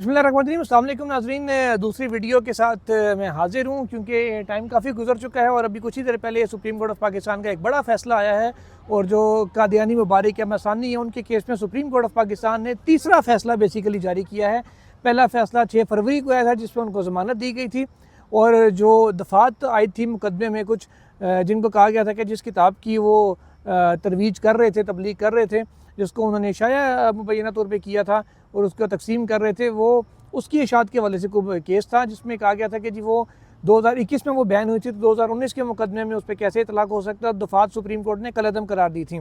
बिस्मिल्लाहिर्रहमानिर्रहीम। अस्सलाम वालेकुम नाज़रीन, दूसरी वीडियो के साथ मैं हाज़िर हूँ क्योंकि टाइम काफ़ी गुजर चुका है और अभी कुछ ही देर पहले सुप्रीम कोर्ट ऑफ पाकिस्तान का एक बड़ा फ़ैसला आया है और जो कादियानी मुबारिक या मसानी है उनके केस में सुप्रीम कोर्ट ऑफ पाकिस्तान ने तीसरा फ़ैसला बेसिकली जारी किया है। पहला फ़ैसला 6 फरवरी को आया था जिसमें उनको ज़मानत दी गई थी और जो दफ़ात आई थी मुकदमे में कुछ जिनको कहा गया था कि जिस किताब की वो तरवीज कर रहे थे, तबलीग कर रहे थे, जिसको उन्होंने शाया मुबैना तौर पे किया था और उसको तकसीम कर रहे थे, वो उसकी इशाअत के हवाले से कोई केस था जिसमें कहा गया था कि जी वो 2021 में वो बैन हुई थी तो 2019 के मुकदमे में उस पर कैसे इतलाक़ हो सकता है। दफ़ात सुप्रीम कोर्ट ने कलअदम करार दी थी।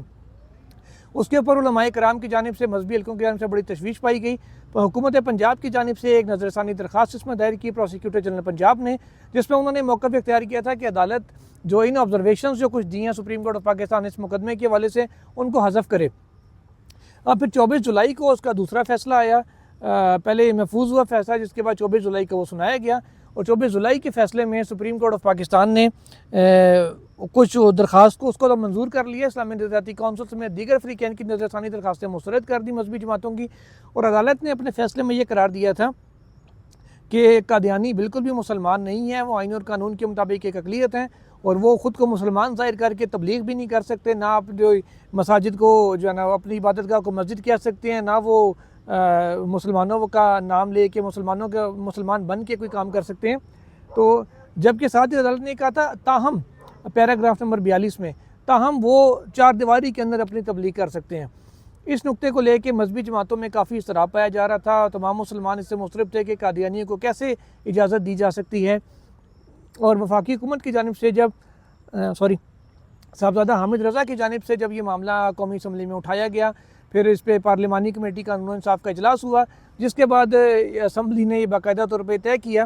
उसके ऊपर उलमाए कराम की जानिब से, मजहबी हल्कों की जानिब से बड़ी तशवीश पाई गई। हुकूमत पंजाब की जानिब से एक नज़रसानी दरख्वास्त इसमें दायर की प्रोसिक्यूटर जनरल पंजाब ने, जिसमें उन्होंने मौक़िफ़ इख्तियार किया था कि अदालत जो इन ऑब्जर्वेशन जो कुछ दी हैं सुप्रीम कोर्ट ऑफ पाकिस्तान इस मुकदमे के हवाले से उनको हज़फ करे। अब फिर 24 जुलाई को उसका दूसरा फ़ैसला आया। पहले महफूज हुआ फ़ैसला जिसके बाद 24 जुलाई को वो सुनाया गया और 24 जुलाई के फ़ैसले में सुप्रीम कोर्ट ऑफ पाकिस्तान ने कुछ दरख्वास्त को उसको तो मंजूर कर लिया। इस्लामी नज़रियाती कौंसिल समेत दीगर फ़रीक़ैन की नज़रसानी दरख्वास्तें मुस्तरद कर दी मजहबी जमातों की और अदालत ने अपने फ़ैसले में ये करार दिया था कि कादियानी बिल्कुल भी मुसलमान नहीं है, वो आइन और कानून के मुताबिक एक अक़लियत हैं और वो ख़ुद को मुसलमान ज़ाहिर करके तबलीग भी नहीं कर सकते, ना आप जो मसाजिद को जो है ना अपनी इबादत गाह को मस्जिद कह सकते हैं, ना वो मुसलमानों का नाम ले के मुसलमान बन के कोई काम कर सकते हैं। तो जबकि साथ ही अदालत ने कहा था ताहम पैराग्राफ नंबर 42 में ताहम वो चार दीवारी के अंदर अपनी तबलीग कर सकते हैं। इस नुक्ते को लेके मजहबी जमातों में काफ़ी इस्तराब पाया जा रहा था। तमाम मुसलमान इससे मुस्तरब थे कि कादियानियों को कैसे इजाज़त दी जा सकती है और वफाकी हुकूमत की जानिब से जब साहबजादा हामिद रज़ा की जानिब से जब ये मामला कौमी असम्बली में उठाया गया, फिर इस पर पार्लिमानी कमेटी का कानून इंसाफ का इजलास हुआ, जिसके बाद असम्बली ने बाकायदा तौर पर तय किया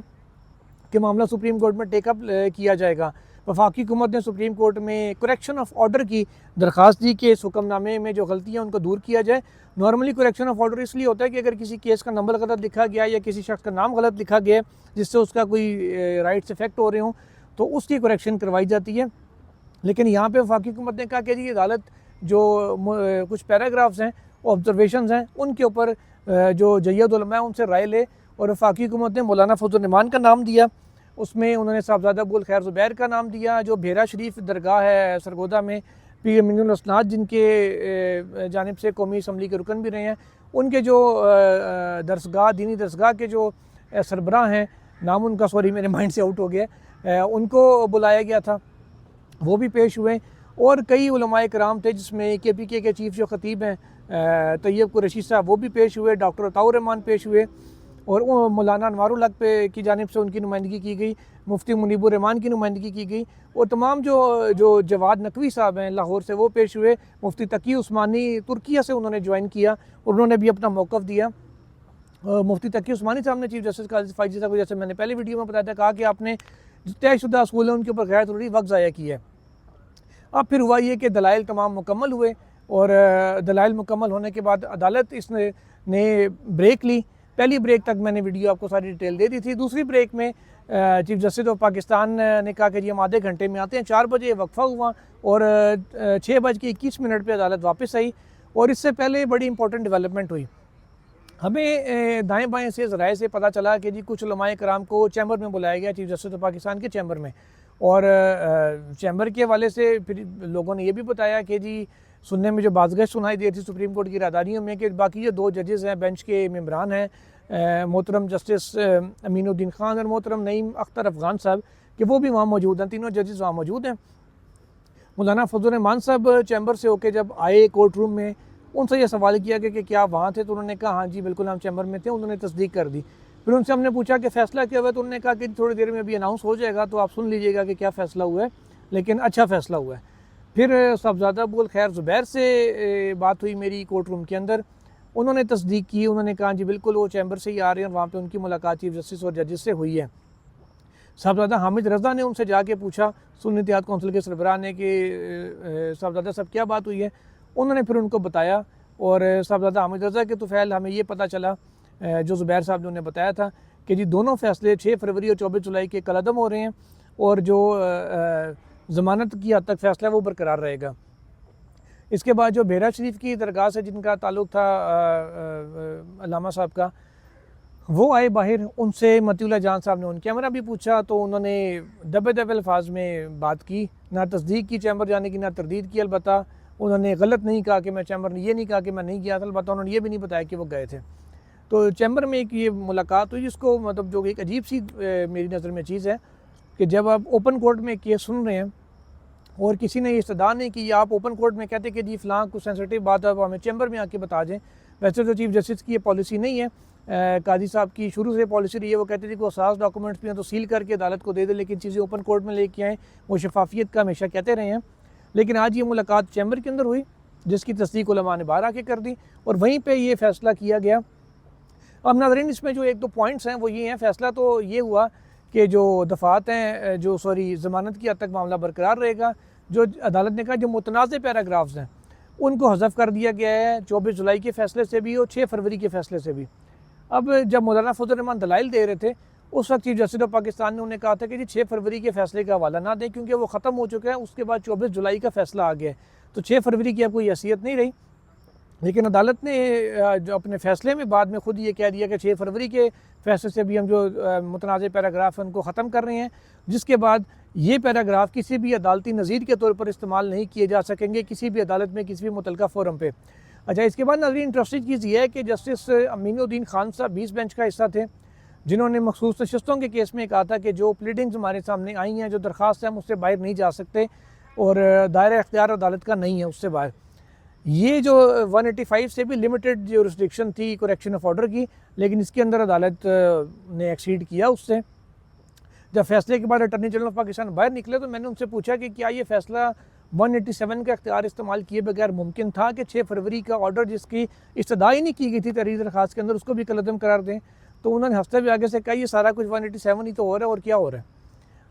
कि मामला सुप्रीम कोर्ट में टेकअप किया जाएगा। वफाकी हुकूमत ने सुप्रीम कोर्ट में करेक्शन ऑफ ऑर्डर की दरख्वास्त दी कि इस हुक्मनामे में जो गलतियाँ उनको दूर किया जाए। नॉर्मली करेक्शन ऑफ ऑर्डर इसलिए होता है कि अगर किसी केस का नंबर गलत लिखा गया या किसी शख्स का नाम गलत लिखा गया जिससे उसका कोई राइट्स इफेक्ट हो रहे हों तो उसकी करेक्शन करवाई जाती है। लेकिन यहाँ पे वफाकी हुकूमत ने कहा कि जी अदालत जो कुछ पैराग्राफ्स हैं, ऑब्जर्वेशंस हैं, उनके ऊपर जो जय्यद उलमा है उनसे राय ले और वफाकी हुकूमत ने मौलाना फजल रहमान का नाम दिया। उसमें उन्होंने साहबजादा अबुल खैर ज़ुबैर का नाम दिया जो भेरा शरीफ दरगाह है सरगोदा में पीर अमीनुल असनाद जिनके जानिब से कौमी असम्बली के रुकन भी रहे हैं, उनके जो दरसगाह दीनी दरसगाह के जो सरबराह हैं, नाम उनका सॉरी मेरे माइंड से आउट हो गया, उनको बुलाया गया था, वो भी पेश हुए और कई उलमाए कराम थे जिसमें KPK के चीफ जो ख़तीब हैं तैयब कुरैशी साहब वो भी पेश हुए, डॉक्टर अताउर रहमान पेश हुए और मौलाना अनवारुल हक पे की जानिब से उनकी नुमाइंदगी की गई, मुफ्ती मुनीबुर रहमान की नुमाइंदगी की गई और तमाम जो जवाद नकवी साहब हैं लाहौर से वो पेश हुए। मुफ्ती तकी उस्मानी तुर्किया से उन्होंने ज्वाइन किया और उन्होंने भी अपना मौक़िफ़ दिया। मुफ्ती तकी उस्मानी साहब ने चीफ जस्टिस काजी फ़ाइज़ी साहब को, जैसे मैंने पहले वीडियो में बताया था, कहा कि आपने तयशुदा असूल है उनके ऊपर गैर ज़रूरी वक्त ज़ाया किया है। अब फिर हुआ ये कि दलाइल तमाम मुकम्मल हुए और दलाइल मुकम्मल होने के बाद अदालत ने ब्रेक ली। पहली ब्रेक तक मैंने वीडियो आपको सारी डिटेल दे दी थी। दूसरी ब्रेक में चीफ जस्टिस ऑफ पाकिस्तान ने कहा कि जी हम आधे घंटे में आते हैं। 4 बजे वक्फ़ा हुआ और 6:21 पर अदालत वापस आई और इससे पहले बड़ी इंपॉर्टेंट डेवलपमेंट हुई। हमें दाएँ बाएँ से ज़राए से पता चला कि जी कुछ उलमाए कराम को चैम्बर में बुलाया गया, चीफ जस्टिस ऑफ पाकिस्तान के चैम्बर में, और चैम्बर के हवाले से फिर लोगों ने ये भी बताया कि जी सुनने में जो बाज़गश सुनाई दी थी सुप्रीम कोर्ट की राहदारियों में कि बाकी जो 2 जजेज़ हैं, बेंच के मेंबरान हैं, मोहतरम जस्टिस अमीनुद्दीन ख़ान और मोहतरम नईम अख्तर अफ़गान साहब, कि वो भी वहाँ मौजूद हैं, तीनों जजेज़ वहाँ मौजूद हैं। मौलाना फजल रहमान साहब चैम्बर से होकर जब आए कोर्ट रूम में, उनसे यह सवाल किया गया कि क्या वहाँ थे, तो उन्होंने कहा हाँ जी बिल्कुल हम चैम्बर में थे। उन्होंने तस्दीक कर दी। फिर उनसे हमने पूछा कि फ़ैसला क्या हुआ, तो उन्होंने कहा कि थोड़ी देर में अभी अनाउंस हो जाएगा तो आप सुन लीजिएगा कि क्या फ़ैसला हुआ है, लेकिन अच्छा फ़ैसला हुआ है। फिर साहबजादा अबुल खैर ज़ुबैर से बात हुई मेरी कोर्ट रूम के अंदर, उन्होंने तस्दीक की, उन्होंने कहा जी बिल्कुल वो चैम्बर से ही आ रहे हैं और वहाँ पे उनकी मुलाकात चीफ जस्टिस और जजेस से हुई है। साहबजादा हामिद रज़ा ने उनसे जाके पूछा, सुन्नी इत्तेहाद कौंसिल के सरबराह ने, कि साहबजादा साहब क्या बात हुई है। उन्होंने फिर उनको बताया और साहबजादा हामिद रज़ा के तुफ़ैल हमें ये पता चला जो ज़ुबैर साहब ने उन्हें बताया था कि जी दोनों फ़ैसले 6 फरवरी और 24 जुलाई के कलअदम हो रहे हैं और जो ज़मानत की हद तक फ़ैसला है वो बरकरार रहेगा। इसके बाद जो भेरा शरीफ की दरगाह से जिनका ताल्लुक़ था अल्लामा साहब का, वो आए बाहर, उनसे मतीउल्लाह जान साहब ने ऑन कैमरा भी पूछा, तो उन्होंने दबे दबे अल्फाज में बात की, ना तस्दीक की चैम्बर जाने की, ना तरदीद की। अलबत्ता उन्होंने गलत नहीं कहा कि मैं चैम्बर ने ये नहीं कहा कि मैं नहीं गया था, अलबत्ता उन्होंने ये भी नहीं बताया कि वो गए थे। तो चैम्बर में एक ये मुलाकात हुई जिसको मतलब जो एक अजीब सी मेरी नज़र में चीज़ है कि जब आप ओपन कोर्ट में केस सुन रहे हैं और किसी ने ये इस्तदा नहीं की, आप ओपन कोर्ट में कहते कि जी फ़लाँ कुछ सेंसिटिव बात है, वो हमें चैम्बर में आके बता दें। वैसे तो चीफ जस्टिस की ये पॉलिसी नहीं है, काजी साहब की शुरू से पॉलिसी रही है, वो कहते थे कि वो असास डॉक्यूमेंट्स भी हैं तो सील करके अदालत को दे दे, लेकिन चीज़ें ओपन कोर्ट में लेके आएँ, वो शफाफियत का हमेशा कहते रहे हैं। लेकिन आज ये मुलाकात चैम्बर के अंदर हुई जिसकी तस्दीक उलमा ने बाहर आके कर दी और वहीं पर ये फ़ैसला किया गया। अब नाज़रीन इसमें जो एक दो पॉइंट्स हैं वो ये हैं, फ़ैसला तो ये हुआ कि जो दफ़ात हैं जो ज़मानत की हद तक मामला बरकरार रहेगा। जो अदालत ने कहा जो मुतनाज़ पैराग्राफ्स हैं उनको हज़फ कर दिया गया है 24 जुलाई के फ़ैसले से भी और 6 फरवरी के फ़ैसले से भी। अब जब मौलाना फजल रहमान दलाइल दे रहे थे उस वक्त चीफ जस्टिस ऑफ पाकिस्तान ने उन्हें कहा था कि जी 6 फरवरी के फ़ैसले का हवाला ना दें क्योंकि वो ख़त्म हो चुका है, उसके बाद 24 जुलाई का फ़ैसला आ गया है, तो 6 फरवरी की अब कोई हैसियत नहीं रही। लेकिन अदालत ने जो अपने फ़ैसले में बाद में ख़ुद ये कह दिया कि 6 फरवरी के फ़ैसले से भी हम जो मुतनाज़ पैराग्राफ हैं उनको ख़त्म कर रहे हैं, जिसके बाद ये पैराग्राफ किसी भी अदालती नज़ीर के तौर पर इस्तेमाल नहीं किए जा सकेंगे किसी भी अदालत में किसी भी मुतलका फ़ोरम पे। अच्छा, इसके बाद नाज़रीन इंटरेस्टिंग चीज़ ये है कि जस्टिस अमीनुद्दीन खान साहब 20 बेंच का हिस्सा थे, जिन्होंने मखसूस नशस्तों के केस में कहा था कि जो प्लीडिंग्स हमारे सामने आई हैं, जो दरख्वास्त हैं, हम उससे बाहर नहीं जा सकते और दायरा इख्तियार अदालत का नहीं है उससे बाहर। ये जो 185 से भी लिमिटेड ज्यूरिसडिक्शन थी करेक्शन ऑफ ऑर्डर की, लेकिन इसके अंदर अदालत ने एक्सीड किया उससे। जब फैसले के बाद अटर्नी जनरल ऑफ पाकिस्तान बाहर निकले तो मैंने उनसे पूछा कि क्या ये फ़ैसला 187 का इख्तियार इस्तेमाल किए बगैर मुमकिन था कि 6 फरवरी का ऑर्डर जिसकी इस्तदा ही नहीं की गई थी तहरीर दरख्वास्त के अंदर उसको भी कलअदम करार दें। तो उन्होंने हफ्ते भी आगे से कहा ये सारा कुछ 187 ही तो हो रहा है और क्या हो रहा है।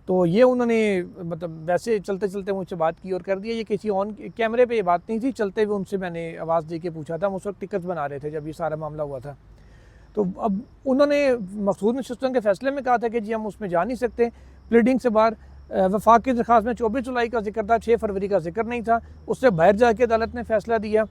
तो ये उन्होंने मतलब वैसे चलते चलते मुझसे बात की और कर दिया, ये किसी ऑन कैमरे पे ये बात नहीं थी, चलते हुए उनसे मैंने आवाज़ दे के पूछा था, हम उस वक्त टिकट्स बना रहे थे जब ये सारा मामला हुआ था। तो अब उन्होंने मखसूस नशस्तों के फ़ैसले में कहा था कि जी हम उसमें जा नहीं सकते, प्लीडिंग से बाहर वफाक की दरख्वास्त में 24 जुलाई का जिक्र था, 6 फरवरी का जिक्र नहीं था, उससे बाहर जाके अदालत ने फ़ैसला दिया।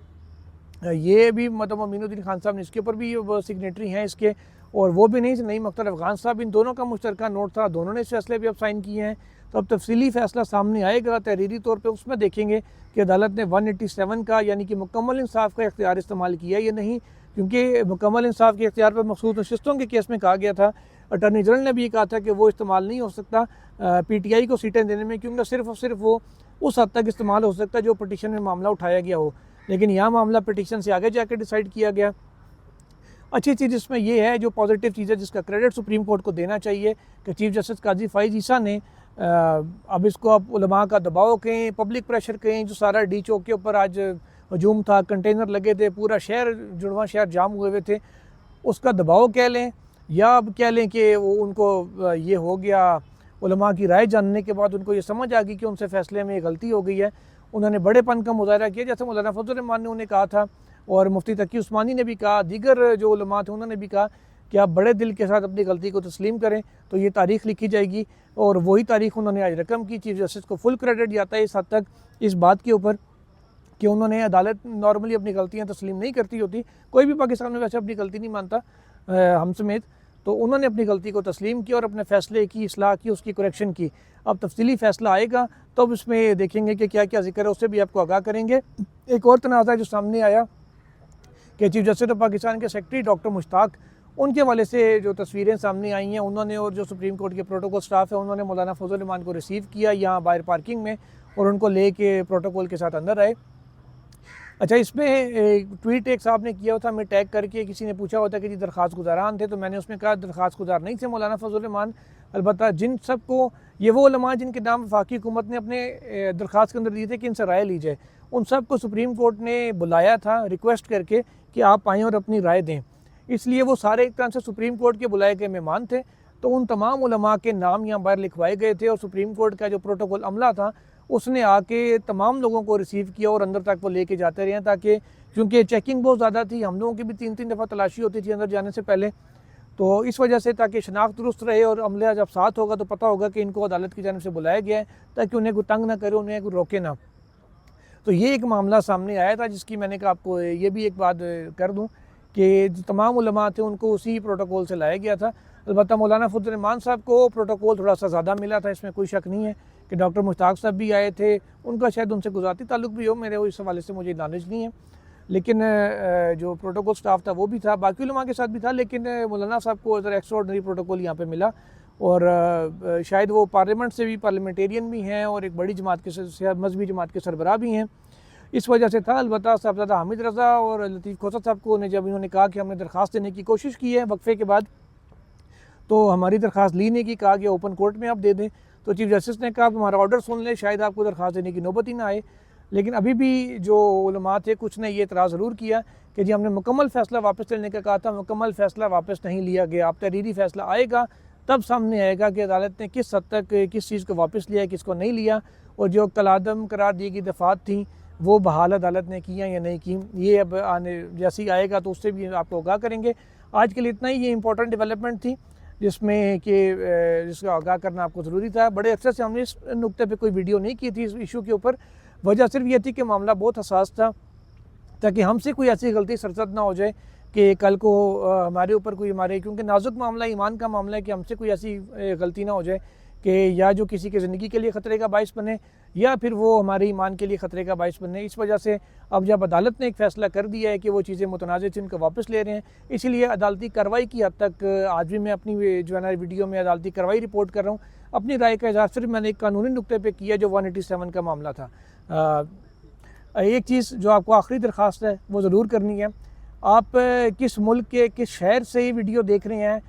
ये भी मतलब अमीनुद्दीन खान साहब ने इसके ऊपर भी सिग्नेटरी हैं इसके, और वो भी नहीं मुख्तार अफ़गान साहब, इन दोनों का मुश्तरका नोट था, दोनों ने इस फैसले भी अब साइन किए हैं। तो अब तफसीली फ़ैसला सामने आएगा तहरीरी तौर पे, उसमें देखेंगे कि अदालत ने 187 का यानी कि मुकम्मल इंसाफ का इख्तियार इस्तेमाल किया या नहीं, क्योंकि मुकम्मल इंसाफ के इख्तियार पर मखसूस नशस्तों के केस में कहा गया था, अटर्नी जनरल ने भी कहा था कि वो इस्तेमाल नहीं हो सकता PTI को सीटें देने में, क्योंकि सिर्फ और सिर्फ वो उस हद तक इस्तेमाल हो सकता है जो पटिशन में मामला उठाया गया हो, लेकिन यहाँ मामला पटिशन से आगे जाकर डिसाइड किया गया। अच्छी चीज़ इसमें यह है, जो पॉजिटिव चीज़ है जिसका क्रेडिट सुप्रीम कोर्ट को देना चाहिए, कि चीफ जस्टिस काजी फ़ाइज़ ईसा ने अब इसको आप उलमा का दबाव कहें, पब्लिक प्रेशर कहें, जो सारा डी चौक के ऊपर आज हजूम था, कंटेनर लगे थे, पूरा शहर जुड़वा शहर जाम हुए हुए थे, उसका दबाव कह लें या अब कह लें कि वो उनको ये हो गया, उलमा की राय जानने के बाद उनको ये समझ आ गई कि उनसे फ़ैसले में गलती हो गई है, उन्होंने बड़ेपन का मुजाहरा किया, जैसे मौलाना फजल रहमान ने उन्हें कहा था और मुफ्ती तकी उस्मानी ने भी कहा, दीगर जो उलमा थे उन्होंने भी कहा कि आप बड़े दिल के साथ अपनी गलती को तस्लीम करें तो ये तारीख़ लिखी जाएगी, और वही तारीख़ उन्होंने आज रकम की। चीफ जस्टिस को फुल क्रेडिट जाता है इस हद तक इस बात के ऊपर कि उन्होंने, अदालत नॉर्मली अपनी गलतियाँ तस्लीम नहीं करती होती, कोई भी पाकिस्तान में वैसे अपनी गलती नहीं मानता हम समेत, तो उन्होंने अपनी गलती को तस्लीम किया और अपने फ़ैसले की इसलाह की, उसकी करेक्शन की। अब तफसीली फ़ैसला आएगा तो अब इसमें देखेंगे कि क्या क्या जिक्र है, उससे भी आपको आगाह करेंगे। एक और तनाज़ा जो सामने आया कि चीफ जस्टिस ऑफ पाकिस्तान के सेक्रेटरी डॉक्टर मुश्ताक, उनके वाले से जो तस्वीरें सामने आई हैं उन्होंने, और जो सुप्रीम कोर्ट के प्रोटोकॉल स्टाफ है उन्होंने मौलाना फजल रहमान को रिसीव किया यहाँ बाहर पार्किंग में और उनको ले के प्रोटोकॉल के साथ अंदर आए। अच्छा, इसमें एक ट्वीट एक साहब ने किया था, मैं टैग करके, किसी ने पूछा होता कि जी दरख्वास्त गुजारान थे, तो मैंने उसमें कहा दरख्वास्त गुजार नहीं थे मौलाना फजल रहमान, अलबत्ता जिन सबको, ये वो उलमा जिनके नाम वफाकी हुकूमत ने अपने दरख्वास्त के अंदर दिए थे कि इनसे राय ली जाए, उन सब को सुप्रीम कोर्ट ने बुलाया था रिक्वेस्ट करके कि आप आएँ और अपनी राय दें, इसलिए वो सारे एक तरह से सुप्रीम कोर्ट के बुलाए गए मेहमान थे। तो उन तमाम उलमा के नाम यहाँ बाहर लिखवाए गए थे और सुप्रीम कोर्ट का जो प्रोटोकॉल अमला था उसने आके तमाम लोगों को रिसीव किया और अंदर तक वो लेके जाते रहे, ताकि क्योंकि चेकिंग बहुत ज़्यादा थी, हम लोगों की भी 3-3 दफ़ा तलाशी होती थी अंदर जाने से पहले, तो इस वजह से ताकि शनाख्त दुरुस्त रहे और अमला जब साथ होगा तो पता होगा कि इनको अदालत की जानिब से बुलाया गया है, ताकि उन्हें कोई तंग ना करे, उन्हें कोई रोके ना। तो ये एक मामला सामने आया था जिसकी मैंने कहा आपको ये भी एक बात कर दूँ कि जो तमाम उलमा थे उनको उसी प्रोटोकॉल से लाया गया था। अलबत्ता मौलाना फजल-रहमान साहब को प्रोटोकॉल थोड़ा सा ज़्यादा मिला था, इसमें कोई शक नहीं है कि डॉक्टर मुश्ताक साहब भी आए थे, उनका शायद उनसे गुज़राती ताल्लुक़ भी हो, मेरे इस हवाले से मुझे नॉलेज नहीं है। लेकिन जो प्रोटोकॉल स्टाफ था वो भी था, बाकी उलमा के साथ भी था, लेकिन मौलाना साहब को अगर एक्स्ट्राऑर्डिनरी प्रोटोकॉल यहाँ पे मिला और शायद वो पार्लियामेंट से भी पार्लियामेंटेरियन भी हैं और एक बड़ी जमात के मजहबी जमात के सरबराह भी हैं, इस वजह से था। अलबत्ता साहबजादा हामिद रज़ा और लतीफ़ खोसर साहब को जब इन्होंने कहा कि हमने दरख्वास्त देने की कोशिश की है वक्फे के बाद, तो हमारी दरख्वास्त ली नहीं की, कहा कि ओपन कोर्ट में आप दे दें। तो चीफ जस्टिस ने कहा हमारा ऑर्डर सुन ले, शायद आपको दरख्वास्त देने की नौबत ही ना आए। लेकिन अभी भी जो उलमा थे कुछ ने ये इतराज़ ज़रूर किया कि जी हमने मुकम्मल फ़ैसला वापस लेने का कहा था, मुकम्मल फ़ैसला वापस नहीं लिया गया। अब तहरीरी फ़ैसला आएगा तब सामने आएगा कि अदालत ने किस हद तक किस चीज़ को वापस लिया, किसको नहीं लिया, और जो कलादम करार दी गई दफ़ात थी वो बहाल अदालत ने किया या नहीं की, ये अब आने जैसे ही आएगा तो उससे भी आपको आगाह करेंगे। आज के लिए इतना ही ये इंपॉर्टेंट डेवलपमेंट थी जिसमें कि जिसका आगाह करना आपको ज़रूरी था। बड़े अरसे से हमने इस नुक्ते पे कोई वीडियो नहीं की थी इस इशू के ऊपर, वजह सिर्फ ये थी कि मामला बहुत हसास था, ताकि हमसे कोई ऐसी गलती सरजद ना हो जाए कि कल को हमारे ऊपर कोई हमारे, क्योंकि नाजुक मामला ईमान का मामला है, कि हमसे कोई ऐसी गलती ना हो जाए कि या जो किसी की ज़िंदगी के लिए ख़तरे का बाइस बने या फिर वो हमारे ईमान के लिए ख़तरे का बाइस बने। इस वजह से अब जब अदालत ने एक फ़ैसला कर दिया है कि वो चीज़ें मुतनाज़ थी उनको वापस ले रहे हैं, इसीलिए अदालती कार्रवाई की हद तक आज भी मैं अपनी जो है ना वीडियो में अदालती कार्रवाई रिपोर्ट कर रहा हूँ। अपनी राय का इज़हार सिर्फ मैंने एक कानूनी नुक्ते पर किया जो 187 का मामला था। एक चीज़ जो आपको आखिरी दरख्वास्त है वो ज़रूर करनी है, आप किस मुल्क के किस शहर से ये वीडियो देख रहे हैं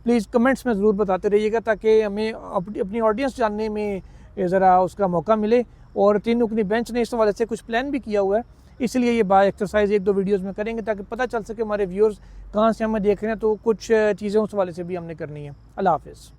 प्लीज़ कमेंट्स में ज़रूर बताते रहिएगा, ताकि हमें अपनी ऑडियंस जानने में ज़रा उसका मौका मिले। और 3 रुकनी बेंच ने इस हवाले से कुछ प्लान भी किया हुआ है, इसलिए ये बाय एक्सरसाइज 1-2 वीडियोज़ में करेंगे ताकि पता चल सके हमारे व्यूअर्स कहाँ से हमें देख रहे हैं, तो कुछ चीज़ें उस हवाले से भी हमने करनी है। अल्लाह हाफ़िज़।